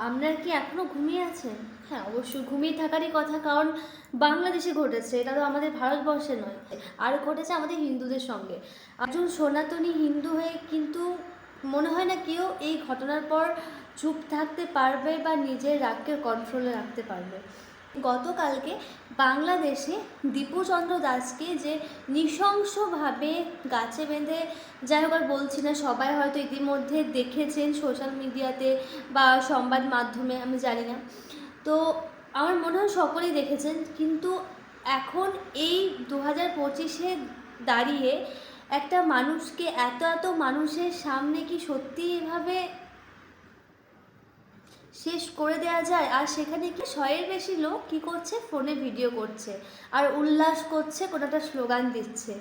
আপনারা কি এখনও ঘুমিয়ে আছেন? হ্যাঁ, অবশ্যই ঘুমিয়ে থাকারই কথা, কারণ বাংলাদেশে ঘটেছে, এটা তো আমাদের ভারতবর্ষে নয়। আর ঘটেছে আমাদের হিন্দুদের সঙ্গে। একজন সনাতনী হিন্দু হয়ে কিন্তু মনে হয় না কেউ এই ঘটনার পর চুপ থাকতে পারবে বা নিজের রাগকে কন্ট্রোলে রাখতে পারবে। গতকালকে বাংলাদেশে দীপু চন্দ্র দাসকে যে নৃশংসভাবে গাছে বেঁধে, যাই হোক আর বলছি না, সবাই হয়তো ইতিমধ্যে দেখেছেন সোশ্যাল মিডিয়াতে বা সংবাদ মাধ্যমে, আমি জানি না। তো আমার মনে হয় সকলেই দেখেছেন, কিন্তু এখন এই 2025-এ দাঁড়িয়ে একটা মানুষকে এত এত মানুষের সামনে কি সত্যি এভাবে শেষ করে দেওয়া যায়? আর সেখানে কি 100-এর বেশি লোক কী করছে, ফোনে ভিডিও করছে আর উল্লাস করছে, কোনো একটা স্লোগান দিচ্ছে।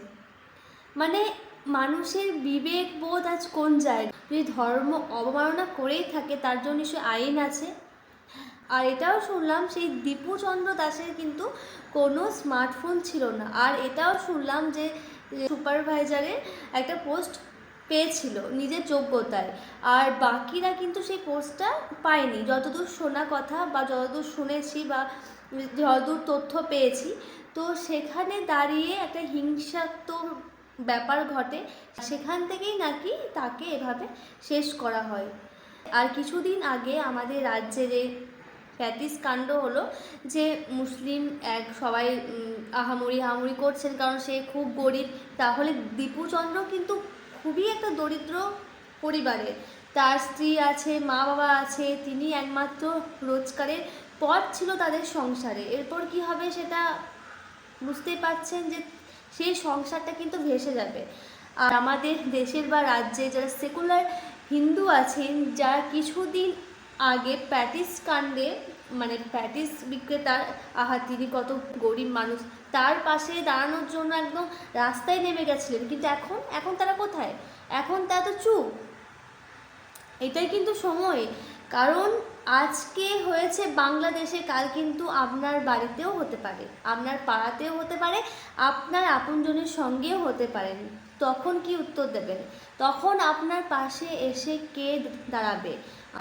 মানে মানুষের বিবেক বোধ আজ কোন জায়গায়? যদি ধর্ম অবমাননা করেই থাকে তার জন্য নিশ্চয়ই আইন আছে। আর এটাও শুনলাম সেই দীপু চন্দ্র দাসের কিন্তু কোনো স্মার্টফোন ছিল না। আর এটাও শুনলাম যে সুপারভাইজারের একটা পোস্ট পেয়েছিল নিজের যোগ্যতায়, আর বাকিরা কিন্তু সেই পোস্টটা পায়নি, যতদূর শোনা কথা বা যতদূর শুনেছি বা যতদূর তথ্য পেয়েছি। তো সেখানে দাঁড়িয়ে একটা হিংসাত্মক ব্যাপার ঘটে, সেখান থেকেই নাকি তাকে এভাবে শেষ করা হয়। আর কিছুদিন আগে আমাদের রাজ্যে যে প্যাটিস কাণ্ড হলো, যে মুসলিম এক সবাই আহামরি হামুরি করছেন কারণ সে খুব গরিব। তাহলে দীপুচন্দ্র কিন্তু খুবই একটা দরিদ্র পরিবারের, তার স্ত্রী আছে, মা বাবা আছে, তিনি একমাত্র রোজগারের পথ ছিল তাদের সংসারে। এরপর কি হবে সেটা বুঝতেই পারছেন যে সেই সংসারটা কিন্তু ভেসে যাবে। আর আমাদের দেশের বা রাজ্যে যারা সেকুলার হিন্দু আছেন, যারা কিছুদিন আগে প্যাটিস কাণ্ডে, মানে প্যাটিস বিক্রেতার, তিনি কত গরিব মানুষ, তার পাশে দাঁড়ানোর জন্য একদম রাস্তায় নেমে গেছিলেন, কিন্তু এখন তারা কোথায়? এখন তারা তো চুপ। এটাই কিন্তু সময়, কারণ আজকে হয়েছে বাংলাদেশে, কাল কিন্তু আপনার বাড়িতেও হতে পারে, আপনার পাড়াতেও হতে পারে, আপনার আপনজনের সঙ্গেও হতে পারেন। তখন কি উত্তর দেবেন? তখন আপনার পাশে এসে কে দাঁড়াবে?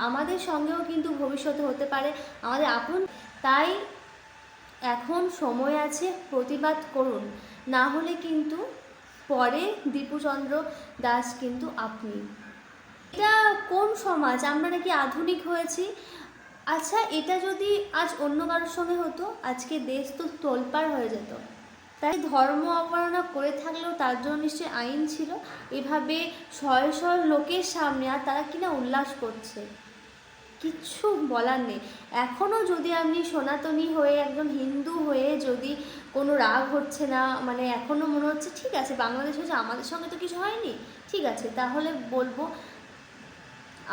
আমাদের সঙ্গেও কিন্তু ভবিষ্যতে হতে পারে আমাদের আপন। তাই এখন সময় আছে, প্রতিবাদ করুন, না হলে কিন্তু পরে দীপুচন্দ্র দাস কিন্তু আপনি। এটা কোন সমাজ? আমরা নাকি আধুনিক হয়েছি? আচ্ছা, এটা যদি আজ অন্য কারোর সঙ্গে হতো, আজকে দেশ তো তোলপাড় হয়ে যেত। তাই ধর্ম অবমাননা করে থাকলেও তার জন্য নিশ্চয়ই আইন ছিল। এভাবে শয়ে শয়ে লোকের সামনে আর তারা কিনা উল্লাস করছে, কিচ্ছু বলার নেই। এখনও যদি আপনি সনাতনী হয়ে, একজন হিন্দু হয়ে যদি কোনো রাগ হচ্ছে না, মানে এখনও মনে হচ্ছে ঠিক আছে বাংলাদেশ হচ্ছে, আমাদের সঙ্গে তো কিছু হয়নি, ঠিক আছে, তাহলে বলবো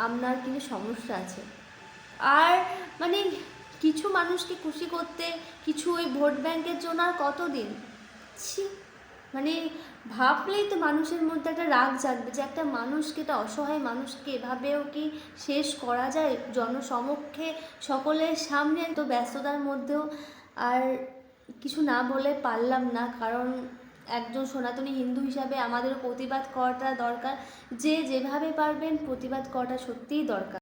আপনার কিন্তু সমস্যা আছে। আর মানে কিছু মানুষকে খুশি করতে, কিছু ওই ভোট ব্যাংকের জন্য আর কতদিন? ছি, মানে ভাবলেই তো মানুষের মধ্যে একটা রাগ জাগবে যে একটা মানুষকে, একটা অসহায় মানুষকে এভাবেও কি শেষ করা যায় জনসমক্ষে, সকলের সামনে? তো ব্যস্ততার মধ্যেও আর কিছু না বলে পারলাম না, কারণ একজন সনাতনী হিন্দু হিসাবে আমাদেরও প্রতিবাদ করাটা দরকার। যে যেভাবে পারবেন প্রতিবাদ করাটা সত্যিই দরকার।